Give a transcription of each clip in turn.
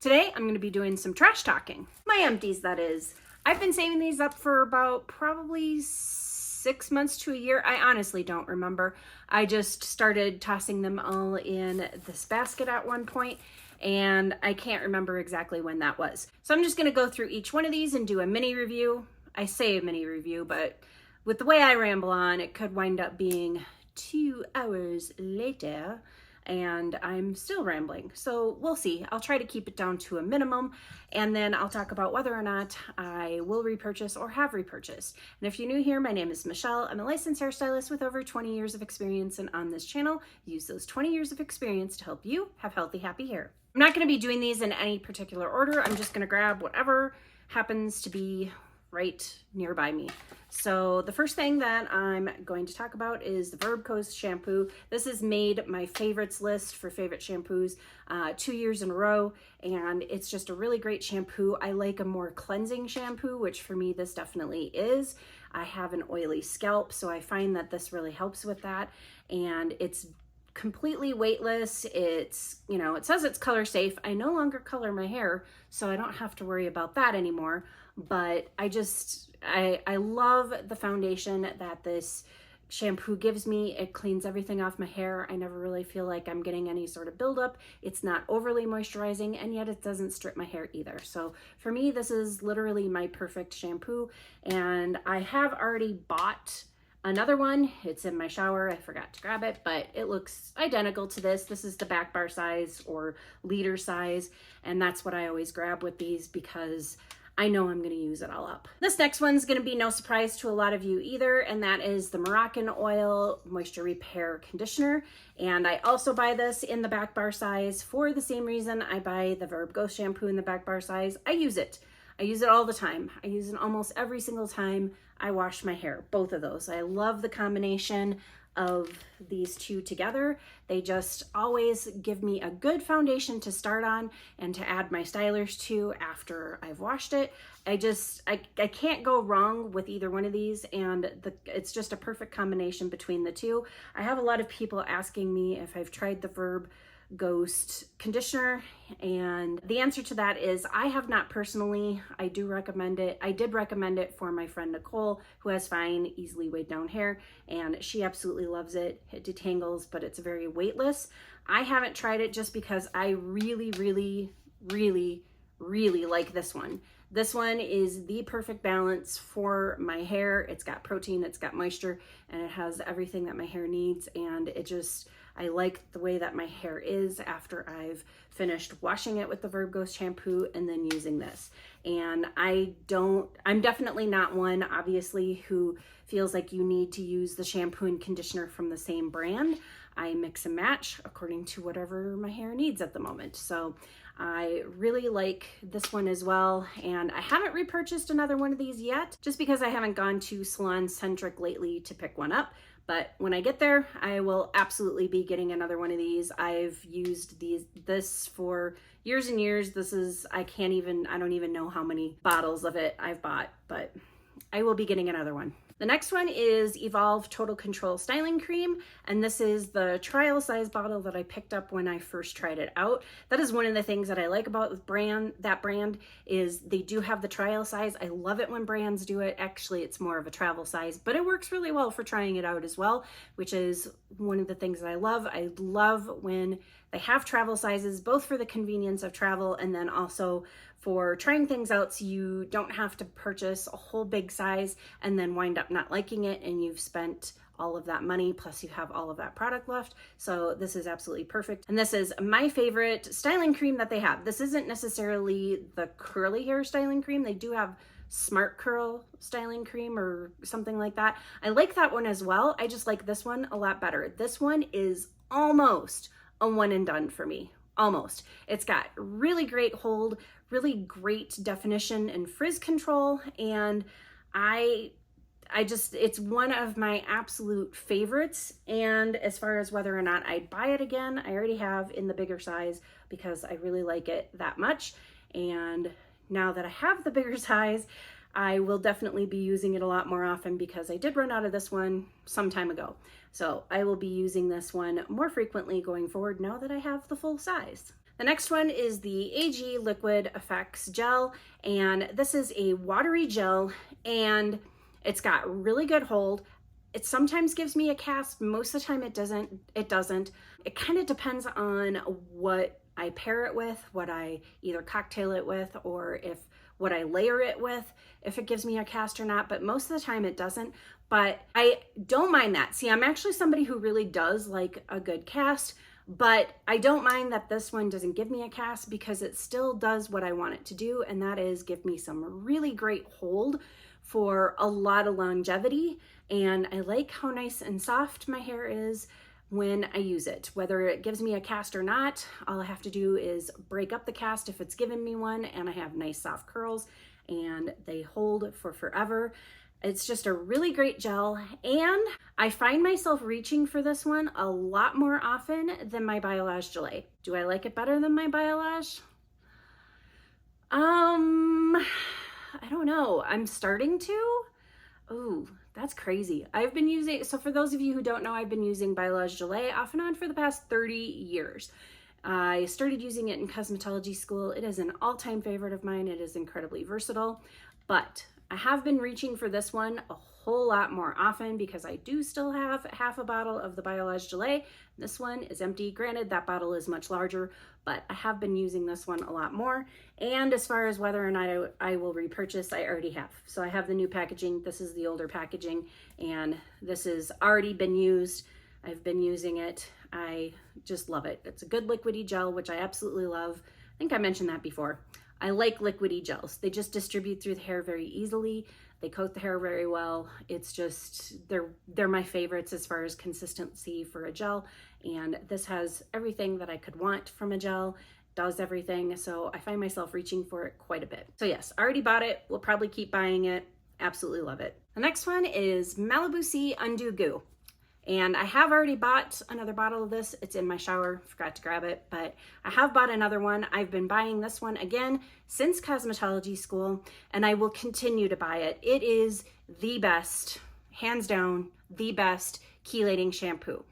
Today, I'm going to be doing some trash talking. My empties, that is. I've been saving these up for about probably 6 months to a year. I honestly don't remember. I just started tossing them all in this basket at one point, and I can't remember exactly when that was. So I'm just going to go through each one of these and do a mini review. I say a mini review, but with the way I ramble on, it could wind up being 2 hours later and I'm still rambling. So we'll see. I'll try to keep it down to a minimum, and then I'll talk about whether or not I will repurchase or have repurchased. And if you're new here, my name is Michelle. I'm a licensed hairstylist with over 20 years of experience, and on this channel, use those 20 years of experience to help you have healthy, happy hair. I'm not going to be doing these in any particular order. I'm just going to grab whatever happens to be right nearby me. So the first thing that I'm going to talk about is the Verb Coast shampoo. This has made my favorites list for favorite shampoos 2 years in a row, and it's just a really great shampoo. I like a more cleansing shampoo, which for me this definitely is. I have an oily scalp, so I find that this really helps with that, and it's completely weightless. It's, it says it's color safe. I no longer color my hair, so I don't have to worry about that anymore. But I love the foundation that this shampoo gives me. It cleans everything off my hair. I never really feel like I'm getting any sort of buildup. It's not overly moisturizing, and yet it doesn't strip my hair either. So for me, this is literally my perfect shampoo, and I have already bought another one. It's in my shower. I forgot to grab it, but it looks identical to this. This is the back bar size or liter size, and that's what I always grab with these because I know I'm going to use it all up. This next one's going to be no surprise to a lot of you either, and that is the Moroccan Oil Moisture Repair Conditioner. And I also buy this in the back bar size for the same reason I buy the Verb Ghost shampoo in the back bar size. I use it. I use it all the time. I use it almost every single time I wash my hair, both of those. I love the combination of these two together. They just always give me a good foundation to start on and to add my stylers to after I've washed it. I can't go wrong with either one of these, and it's just a perfect combination between the two. I have a lot of people asking me if I've tried the Verb Ghost conditioner, and the answer to that is I have not personally. I do recommend it. I did recommend it for my friend Nicole, who has fine, easily weighed down hair, and she absolutely loves it. It detangles, but it's very weightless. I haven't tried it just because I really like this one. This one is the perfect balance for my hair. It's got protein, it's got moisture, and it has everything that my hair needs, and I like the way that my hair is after I've finished washing it with the Verb Ghost shampoo and then using this. And I'm definitely not one, obviously, who feels like you need to use the shampoo and conditioner from the same brand. I mix and match according to whatever my hair needs at the moment. So I really like this one as well, and I haven't repurchased another one of these yet, just because I haven't gone to Salon Centric lately to pick one up. But when I get there, I will absolutely be getting another one of these. I've used this for years and years. I don't even know how many bottles of it I've bought, but I will be getting another one. The next one is Evolve Total Control Styling Cream, and this is the trial size bottle that I picked up when I first tried it out. That is one of the things that I like about that brand is they do have the trial size. I love it when brands do it. Actually, it's more of a travel size, but it works really well for trying it out as well, which is one of the things that I love. I love when they have travel sizes, both for the convenience of travel and then also for trying things out, so you don't have to purchase a whole big size and then wind up not liking it and you've spent all of that money, plus you have all of that product left. So this is absolutely perfect. And this is my favorite styling cream that they have. This isn't necessarily the curly hair styling cream. They do have Smart Curl styling cream or something like that. I like that one as well. I just like this one a lot better. This one is almost a one and done for me. Almost. It's got really great hold, really great definition and frizz control, and it's one of my absolute favorites. And as far as whether or not I'd buy it again, I already have in the bigger size because I really like it that much. And now that I have the bigger size, I will definitely be using it a lot more often because I did run out of this one some time ago. So I will be using this one more frequently going forward now that I have the full size. The next one is the AG Liquid Effects Gel, and this is a watery gel, and it's got really good hold. It sometimes gives me a cast, most of the time it doesn't. It kind of depends on what I pair it with, what I either cocktail it with, or if what I layer it with, if it gives me a cast or not, but most of the time it doesn't. But I don't mind that. See, I'm actually somebody who really does like a good cast, but I don't mind that this one doesn't give me a cast because it still does what I want it to do, and that is give me some really great hold for a lot of longevity. And I like how nice and soft my hair is when I use it. Whether it gives me a cast or not, all I have to do is break up the cast if it's given me one, and I have nice soft curls and they hold for forever. It's just a really great gel, and I find myself reaching for this one a lot more often than my Biolage Gelée. Do I like it better than my Biolage? I don't know. I'm starting to. Ooh, that's crazy. I've been using, so for those of you who don't know, I've been using Biolage Gelée off and on for the past 30 years. I started using it in cosmetology school. It is an all-time favorite of mine. It is incredibly versatile, but I have been reaching for this one a whole lot more often because I do still have half a bottle of the Biolage Gelée. This one is empty. Granted, that bottle is much larger, but I have been using this one a lot more. And as far as whether or not I will repurchase, I already have. So I have the new packaging. This is the older packaging, and this has already been used. I've been using it. I just love it. It's a good liquidy gel, which I absolutely love. I think I mentioned that before. I like liquidy gels. They just distribute through the hair very easily. They coat the hair very well. It's just, they're my favorites as far as consistency for a gel. And this has everything that I could want from a gel, does everything. So I find myself reaching for it quite a bit. So yes, already bought it. We'll probably keep buying it. Absolutely love it. The next one is Malibu Sea Undo Goo. And I have already bought another bottle of this. It's in my shower, forgot to grab it, but I have bought another one. I've been buying this one again since cosmetology school, and I will continue to buy it. It is the best, hands down, the best chelating shampoo.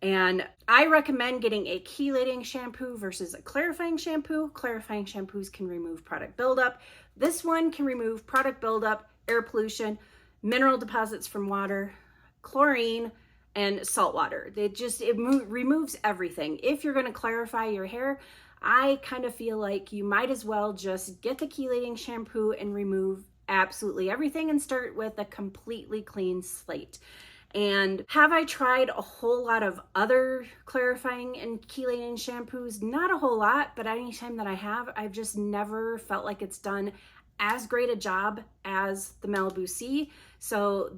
And I recommend getting a chelating shampoo versus a clarifying shampoo. Clarifying shampoos can remove product buildup. This one can remove product buildup, air pollution, mineral deposits from water, chlorine, and salt water. It removes everything. If you're going to clarify your hair, I kind of feel like you might as well just get the chelating shampoo and remove absolutely everything and start with a completely clean slate. And have I tried a whole lot of other clarifying and chelating shampoos? Not a whole lot, but anytime that I have, I've just never felt like it's done as great a job as the Malibu Sea. So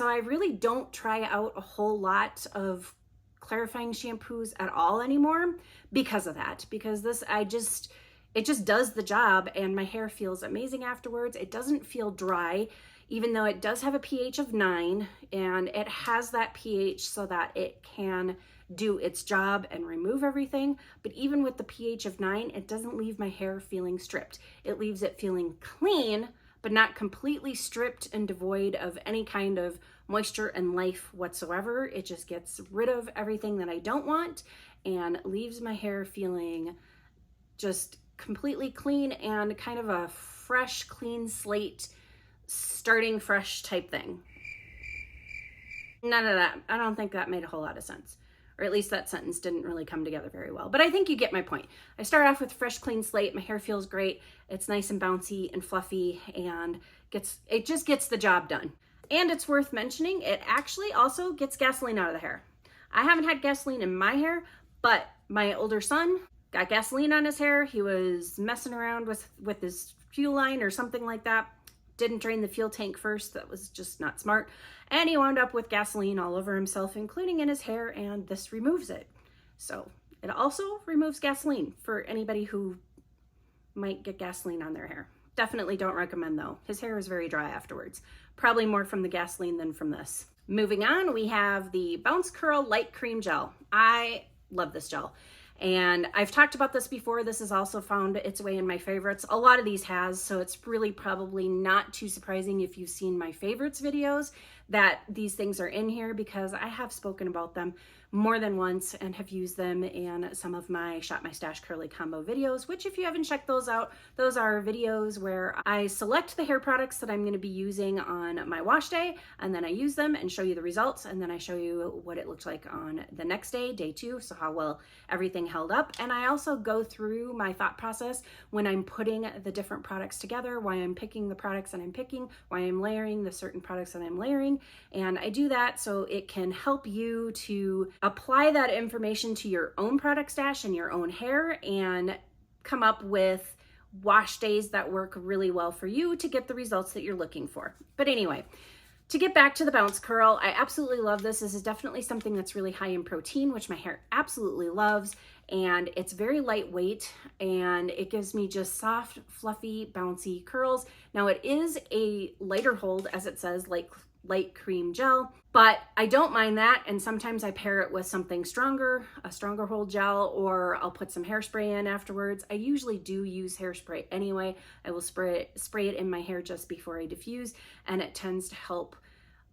I really don't try out a whole lot of clarifying shampoos at all anymore because of that, because it just does the job, and my hair feels amazing afterwards. It doesn't feel dry, even though it does have a pH of 9, and it has that pH so that it can do its job and remove everything. But even with the pH of 9, it doesn't leave my hair feeling stripped. It leaves it feeling clean, but not completely stripped and devoid of any kind of moisture and life whatsoever. It just gets rid of everything that I don't want and leaves my hair feeling just completely clean and kind of a fresh, clean slate, starting fresh type thing. None of that. I don't think that made a whole lot of sense. Or at least that sentence didn't really come together very well. But I think you get my point. I start off with fresh, clean slate. My hair feels great. It's nice and bouncy and fluffy, and it just gets the job done. And it's worth mentioning, it actually also gets gasoline out of the hair. I haven't had gasoline in my hair, but my older son got gasoline on his hair. He was messing around with his fuel line or something like that. Didn't drain the fuel tank first. That was just not smart. And he wound up with gasoline all over himself, including in his hair, and this removes it. So it also removes gasoline for anybody who might get gasoline on their hair. Definitely don't recommend though. His hair is very dry afterwards. Probably more from the gasoline than from this. Moving on, we have the Bounce Curl Light Cream Gel. I love this gel. And I've talked about this before. This has also found its way in my favorites. A lot of these has, so it's really probably not too surprising if you've seen my favorites videos that these things are in here because I have spoken about them more than once and have used them in some of my Shop My Stash Curly Combo videos, which if you haven't checked those out, those are videos where I select the hair products that I'm going to be using on my wash day, and then I use them and show you the results, and then I show you what it looked like on the next day, day 2, so how well everything held up. And I also go through my thought process when I'm putting the different products together, why I'm picking the products that I'm picking, why I'm layering the certain products that I'm layering, and I do that so it can help you to apply that information to your own product stash and your own hair and come up with wash days that work really well for you to get the results that you're looking for. But anyway, to get back to the bounce curl, I absolutely love this. This is definitely something that's really high in protein, which my hair absolutely loves. And it's very lightweight and it gives me just soft, fluffy, bouncy curls. Now it is a lighter hold, as it says, like light cream gel, but I don't mind that. And sometimes I pair it with something stronger, a stronger hold gel, or I'll put some hairspray in afterwards. I usually do use hairspray anyway. I will spray it in my hair just before I diffuse, and it tends to help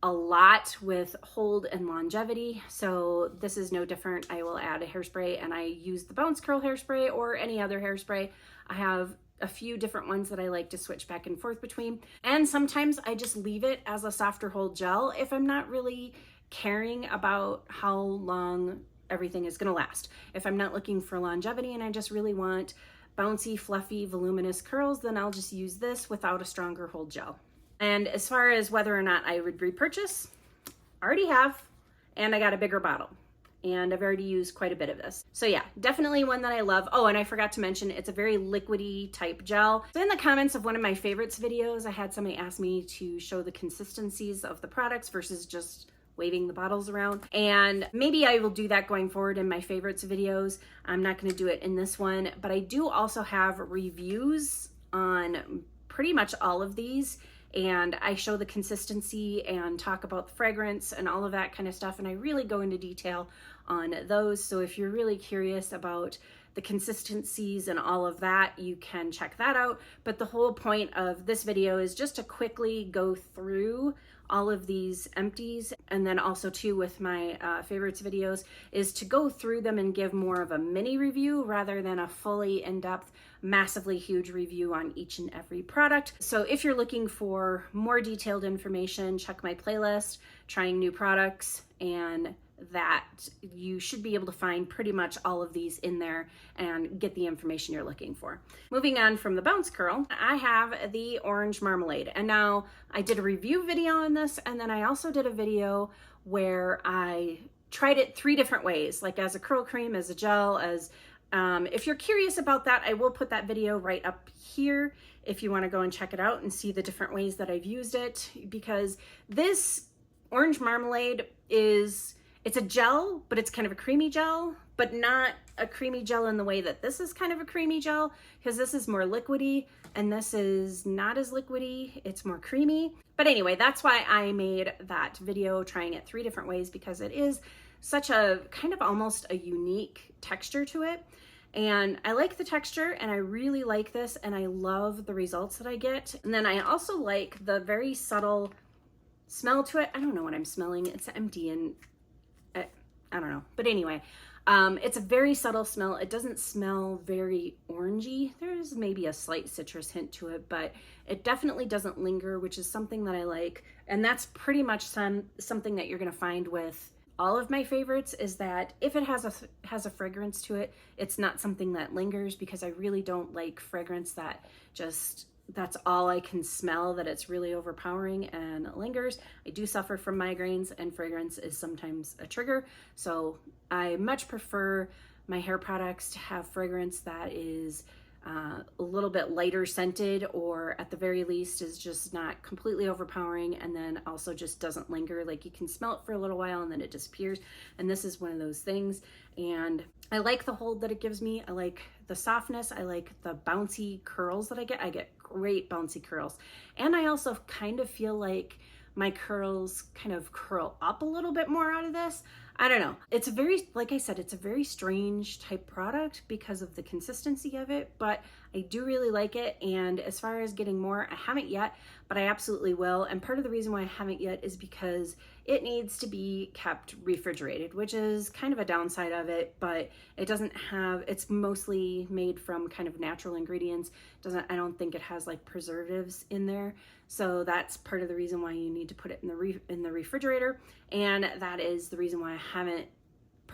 a lot with hold and longevity. So this is no different. I will add a hairspray, and I use the Bounce Curl hairspray or any other hairspray. I have a few different ones that I like to switch back and forth between. And sometimes I just leave it as a softer hold gel if I'm not really caring about how long everything is going to last. If I'm not looking for longevity and I just really want bouncy, fluffy, voluminous curls, then I'll just use this without a stronger hold gel. And as far as whether or not I would repurchase, I already have, and I got a bigger bottle. And I've already used quite a bit of this. So yeah, definitely one that I love. Oh, and I forgot to mention, it's a very liquidy type gel. So in the comments of one of my favorites videos, I had somebody ask me to show the consistencies of the products versus just waving the bottles around. And maybe I will do that going forward in my favorites videos. I'm not gonna do it in this one, but I do also have reviews on pretty much all of these. And I show the consistency and talk about the fragrance and all of that kind of stuff. And I really go into detail on those. So if you're really curious about the consistencies and all of that, you can check that out. But the whole point of this video is just to quickly go through all of these empties, and then also too with my favorites videos is to go through them and give more of a mini review rather than a fully in-depth, massively huge review on each and every product. So if you're looking for more detailed information, check my playlist, Trying New Products, and that you should be able to find pretty much all of these in there and get the information you're looking for. Moving on from the Bounce Curl, I have the Orange Marmalade. And now I did a review video on this, and then I also did a video where I tried it 3 different ways, like as a curl cream, as a gel, as if you're curious about that, I will put that video right up here if you want to go and check it out and see the different ways that I've used it, because this Orange Marmalade it's a gel, but it's kind of a creamy gel, but not a creamy gel in the way that this is kind of a creamy gel, because this is more liquidy and this is not as liquidy, it's more creamy. But anyway, that's why I made that video trying it 3 different ways, because it is such a kind of almost a unique texture to it. And I like the texture and I really like this and I love the results that I get. And then I also like the very subtle smell to it. I don't know what I'm smelling. It's empty and I don't know. But anyway, it's a very subtle smell. It doesn't smell very orangey. There's maybe a slight citrus hint to it, but it definitely doesn't linger, which is something that I like. And that's pretty much something that you're going to find with all of my favorites, is that if it has a fragrance to it, it's not something that lingers, because I really don't like fragrance that just that's all I can smell, that it's really overpowering and lingers. I do suffer from migraines and fragrance is sometimes a trigger. So I much prefer my hair products to have fragrance that is a little bit lighter scented, or at the very least is just not completely overpowering, and then also just doesn't linger. Like you can smell it for a little while and then it disappears. And this is one of those things. And I like the hold that it gives me. I like the softness. I like the bouncy curls that I get. I get great bouncy curls. And I also kind of feel like my curls kind of curl up a little bit more out of this. I don't know. It's a very, like I said, it's a very strange type product because of the consistency of it, but I do really like it. And as far as getting more, I haven't yet, but I absolutely will. And part of the reason why I haven't yet is because it needs to be kept refrigerated, which is kind of a downside of it, but it doesn't have, it's mostly made from kind of natural ingredients. I don't think it has like preservatives in there. So that's part of the reason why you need to put it in the refrigerator. And that is the reason why I haven't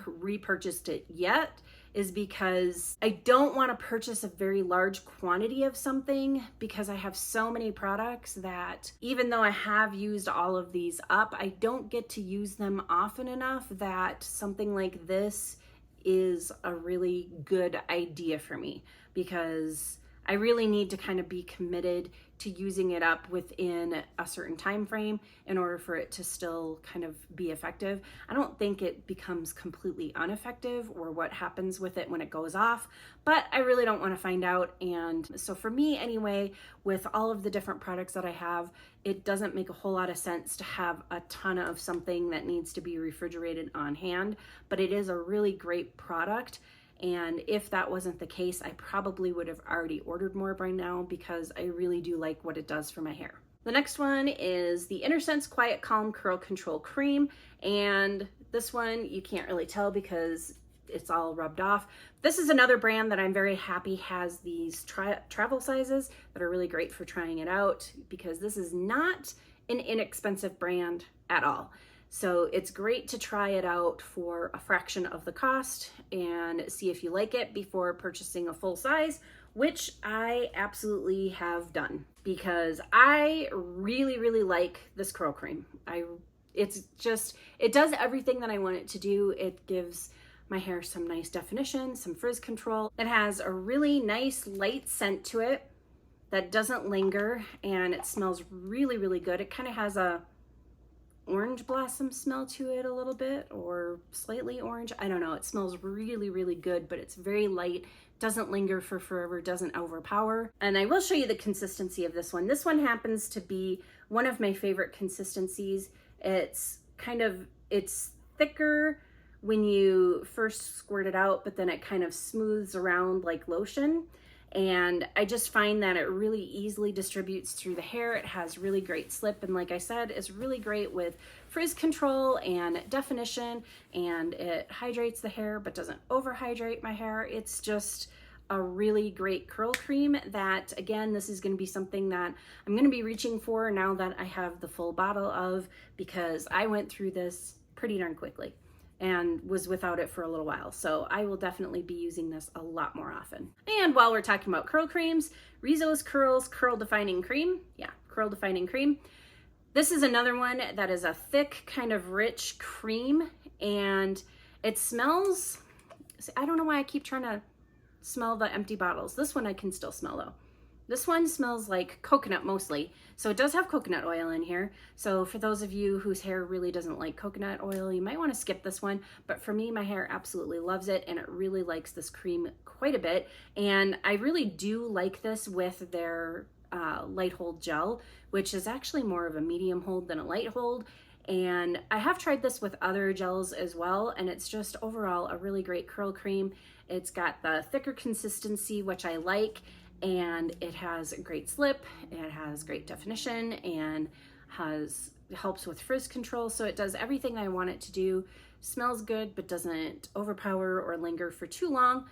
repurchased it yet, is because I don't want to purchase a very large quantity of something, because I have so many products that even though I have used all of these up, I don't get to use them often enough that something like this is a really good idea for me, because I really need to kind of be committed to using it up within a certain time frame in order for it to still kind of be effective. I don't think it becomes completely ineffective or what happens with it when it goes off, but I really don't want to find out. And so for me anyway, with all of the different products that I have, it doesn't make a whole lot of sense to have a ton of something that needs to be refrigerated on hand, but it is a really great product. And if that wasn't the case, I probably would have already ordered more by now, because I really do like what it does for my hair. The next one is the InnerSense Quiet Calm Curl Control Cream. And this one you can't really tell because it's all rubbed off. This is another brand that I'm very happy has these travel sizes that are really great for trying it out, because this is not an inexpensive brand at all. So it's great to try it out for a fraction of the cost and see if you like it before purchasing a full size, which I absolutely have done, because I really, really like this curl cream. It does everything that I want it to do. It gives my hair some nice definition, some frizz control. It has a really nice light scent to it that doesn't linger, and it smells really, really good. It kind of has a orange blossom smell to it a little bit, or slightly orange. I don't know. It smells really, really good, but it's very light, doesn't linger for forever, doesn't overpower. And I will show you the consistency of this one. This one happens to be one of my favorite consistencies. It's thicker when you first squirt it out, but then it kind of smooths around like lotion. And I just find that it really easily distributes through the hair. It has really great slip, and like I said, it's really great with frizz control and definition, and it hydrates the hair but doesn't overhydrate my hair. It's just a really great curl cream that, again, this is going to be something that I'm going to be reaching for now that I have the full bottle of, because I went through this pretty darn quickly and was without it for a little while. So I will definitely be using this a lot more often. And while we're talking about curl creams, Rizzo's Curls Curl Defining Cream. Yeah, Curl Defining Cream. This is another one that is a thick, kind of rich cream, and it smells, I don't know why I keep trying to smell the empty bottles. This one I can still smell though. This one smells like coconut mostly. So it does have coconut oil in here. So for those of you whose hair really doesn't like coconut oil, you might want to skip this one. But for me, my hair absolutely loves it, and it really likes this cream quite a bit. And I really do like this with their light hold gel, which is actually more of a medium hold than a light hold. And I have tried this with other gels as well, and it's just overall a really great curl cream. It's got the thicker consistency, which I like, and it has a great slip, it has great definition, and helps with frizz control. So it does everything I want it to do. Smells good, but doesn't overpower or linger for too long.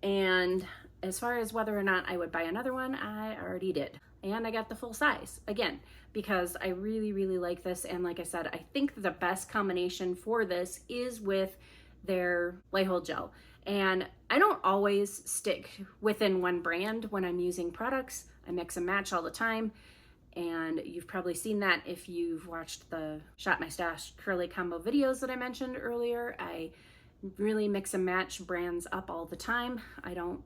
And as far as whether or not I would buy another one, I already did. And I got the full size, again, because I really, really like this. And like I said, I think the best combination for this is with their light hold gel. And I don't always stick within one brand when I'm using products. I mix and match all the time. And you've probably seen that if you've watched the Shop My Stash Curly Combo videos that I mentioned earlier. I really mix and match brands up all the time. I don't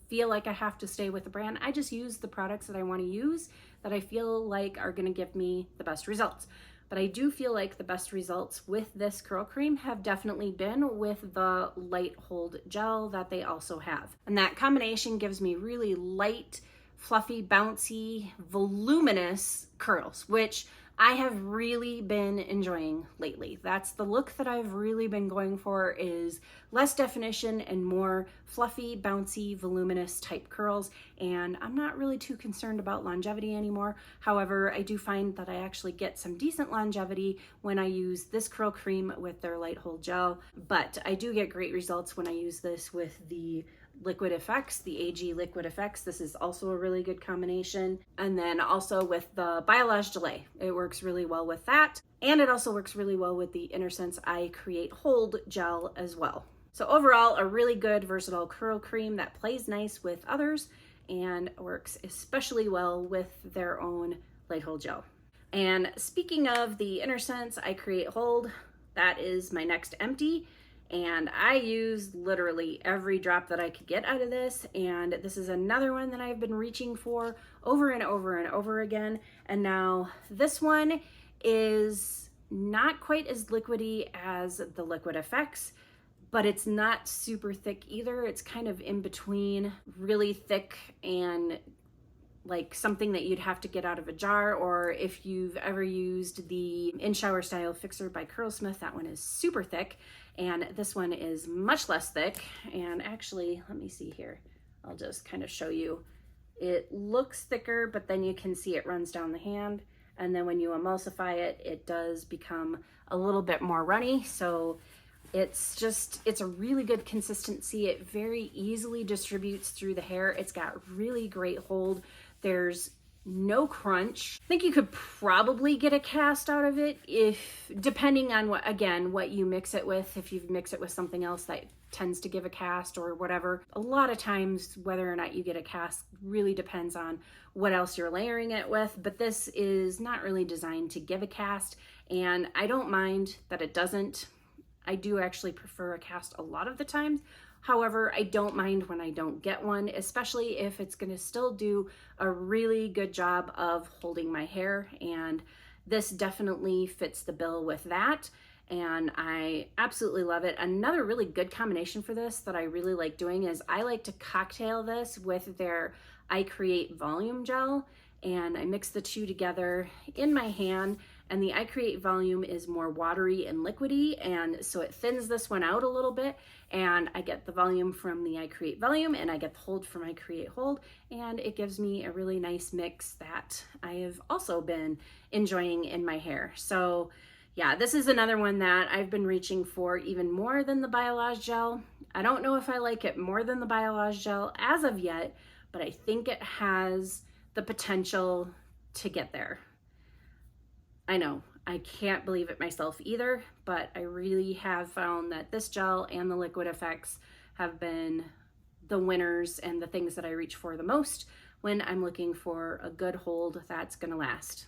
feel like I have to stay with the brand. I just use the products that I want to use that I feel like are going to give me the best results. But I do feel like the best results with this curl cream have definitely been with the light hold gel that they also have. And that combination gives me really light, fluffy, bouncy, voluminous curls, which I have really been enjoying lately. That's the look that I've really been going for, is less definition and more fluffy, bouncy, voluminous type curls. And I'm not really too concerned about longevity anymore. However, I do find that I actually get some decent longevity when I use this curl cream with their light hold gel. But I do get great results when I use this with the Liquid Effects, the AG Liquid Effects. This is also a really good combination. And then also with the Biolage Delay, it works really well with that. And it also works really well with the InnerSense I Create Hold gel as well. So overall, a really good versatile curl cream that plays nice with others and works especially well with their own light hold gel. And speaking of the InnerSense I Create Hold, that is my next empty. And I use literally every drop that I could get out of this. And this is another one that I've been reaching for over and over and over again. And now this one is not quite as liquidy as the Liquid Effects, but it's not super thick either. It's kind of in between really thick and like something that you'd have to get out of a jar, or if you've ever used the In Shower Style Fixer by Curlsmith, that one is super thick, and this one is much less thick. And actually, let me see here. I'll just kind of show you. It looks thicker, but then you can see it runs down the hand, and then when you emulsify it, it does become a little bit more runny. So it's a really good consistency. It very easily distributes through the hair. It's got really great hold. There's no crunch. I think you could probably get a cast out of it, if depending on what you mix it with. If you mix it with something else that tends to give a cast or whatever. A lot of times whether or not you get a cast really depends on what else you're layering it with, but this is not really designed to give a cast, and I don't mind that it doesn't. I do actually prefer a cast a lot of the times. However, I don't mind when I don't get one, especially if it's going to still do a really good job of holding my hair. And this definitely fits the bill with that. And I absolutely love it. Another really good combination for this that I really like doing is I like to cocktail this with their I Create Volume Gel. And I mix the two together in my hand, and the I Create Volume is more watery and liquidy, and so it thins this one out a little bit, and I get the volume from the I Create Volume, and I get the hold from I Create Hold, and it gives me a really nice mix that I have also been enjoying in my hair. So yeah, this is another one that I've been reaching for even more than the Biolage Gel. I don't know if I like it more than the Biolage Gel as of yet, but I think it has the potential to get there. I know, I can't believe it myself either, but I really have found that this gel and the Liquid Effects have been the winners and the things that I reach for the most when I'm looking for a good hold that's gonna last.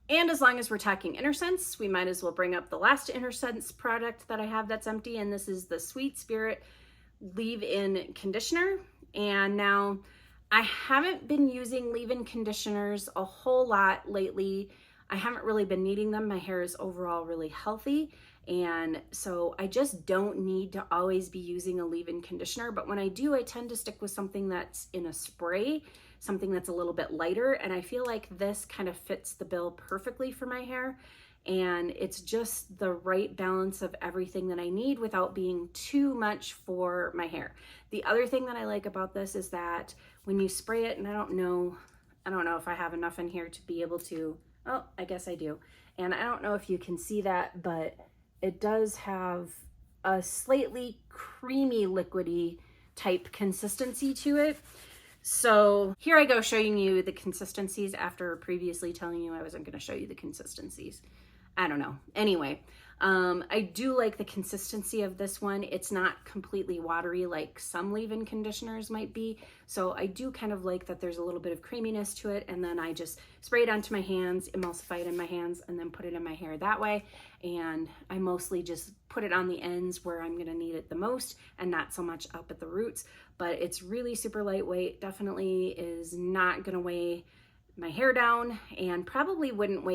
And as long as we're talking InnerSense, we might as well bring up the last InnerSense product that I have that's empty, and this is the Sweet Spirit Leave-In Conditioner. And now, I haven't been using leave-in conditioners a whole lot lately. I haven't really been needing them. My hair is overall really healthy, and so I just don't need to always be using a leave-in conditioner. But when I do, I tend to stick with something that's in a spray, something that's a little bit lighter, and I feel like this kind of fits the bill perfectly for my hair. And it's just the right balance of everything that I need without being too much for my hair. The other thing that I like about this is that when you spray it, and I don't know if I have enough in here to be able to, oh, I guess I do. And I don't know if you can see that, but it does have a slightly creamy, liquidy type consistency to it. So here I go showing you the consistencies after previously telling you I wasn't going to show you the consistencies. I don't know. Anyway, I do like the consistency of this one. It's not completely watery like some leave-in conditioners might be. So I do kind of like that there's a little bit of creaminess to it. And then I just spray it onto my hands, emulsify it in my hands, and then put it in my hair that way. And I mostly just put it on the ends where I'm going to need it the most and not so much up at the roots. But it's really super lightweight. Definitely is not going to weigh my hair down, and probably wouldn't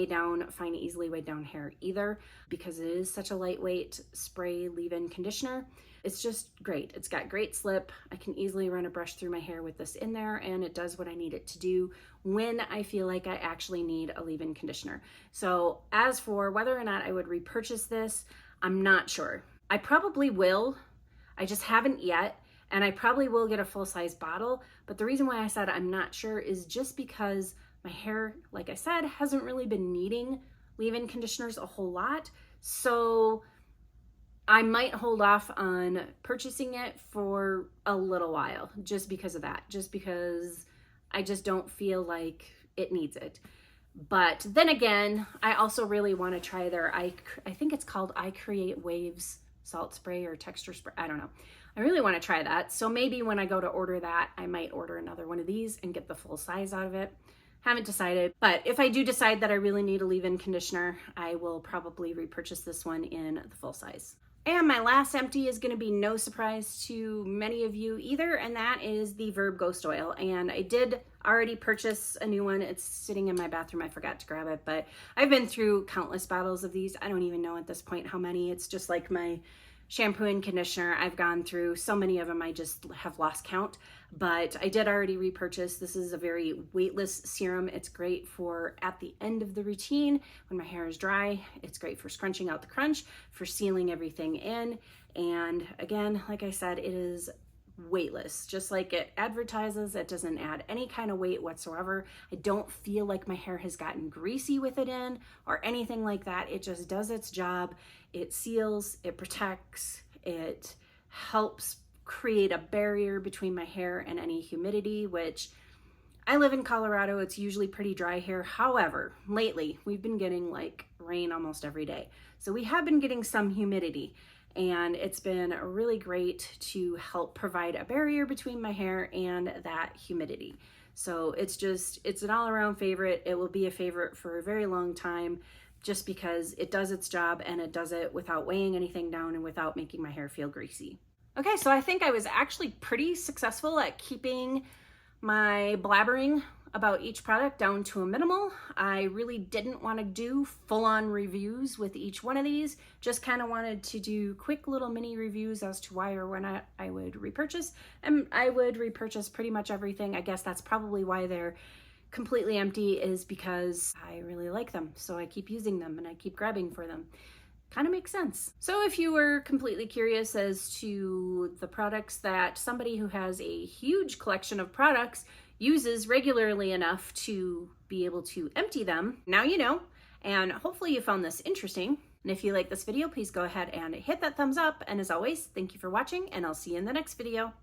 easily weigh down hair either, because it is such a lightweight spray leave-in conditioner. It's just great. It's got great slip. I can easily run a brush through my hair with this in there, and it does what I need it to do when I feel like I actually need a leave-in conditioner. So as for whether or not I would repurchase this, I'm not sure. I probably will. I just haven't yet. And I probably will get a full-size bottle. But the reason why I said I'm not sure is just because my hair, like I said, hasn't really been needing leave-in conditioners a whole lot. So I might hold off on purchasing it for a little while just because of that. Just because I just don't feel like it needs it. But then again, I also really want to try their, I think it's called I Create Waves salt spray or texture spray. I don't know. I really want to try that. So maybe when I go to order that, I might order another one of these and get the full size out of it. Haven't decided, but if I do decide that I really need a leave-in conditioner, I will probably repurchase this one in the full size. And my last empty is going to be no surprise to many of you either, and that is the Verb Ghost Oil. And I did already purchase a new one. It's sitting in my bathroom. I forgot to grab it, but I've been through countless bottles of these. I don't even know at this point how many. It's just like my shampoo and conditioner. I've gone through so many of them, I just have lost count, but I did already repurchase. This is a very weightless serum. It's great for at the end of the routine when my hair is dry. It's great for scrunching out the crunch, for sealing everything in. And again, like I said, it is weightless, just like it advertises. It doesn't add any kind of weight whatsoever. I don't feel like my hair has gotten greasy with it in or anything like that. It just does its job. It seals, it protects, it helps create a barrier between my hair and any humidity, which I live in Colorado. It's usually pretty dry here. However, lately we've been getting like rain almost every day. So we have been getting some humidity, and it's been really great to help provide a barrier between my hair and that humidity. So it's an all-around favorite. It will be a favorite for a very long time just because it does its job, and it does it without weighing anything down and without making my hair feel greasy. Okay, so I think I was actually pretty successful at keeping my blabbering about each product down to a minimal. I really didn't want to do full-on reviews with each one of these, just kind of wanted to do quick little mini reviews as to why or when I would repurchase. And I would repurchase pretty much everything. I guess that's probably why they're completely empty, is because I really like them. So I keep using them and I keep grabbing for them. Kind of makes sense. So if you were completely curious as to the products that somebody who has a huge collection of products uses regularly enough to be able to empty them, now you know. And hopefully you found this interesting. And if you like this video, please go ahead and hit that thumbs up. And as always, thank you for watching, and I'll see you in the next video.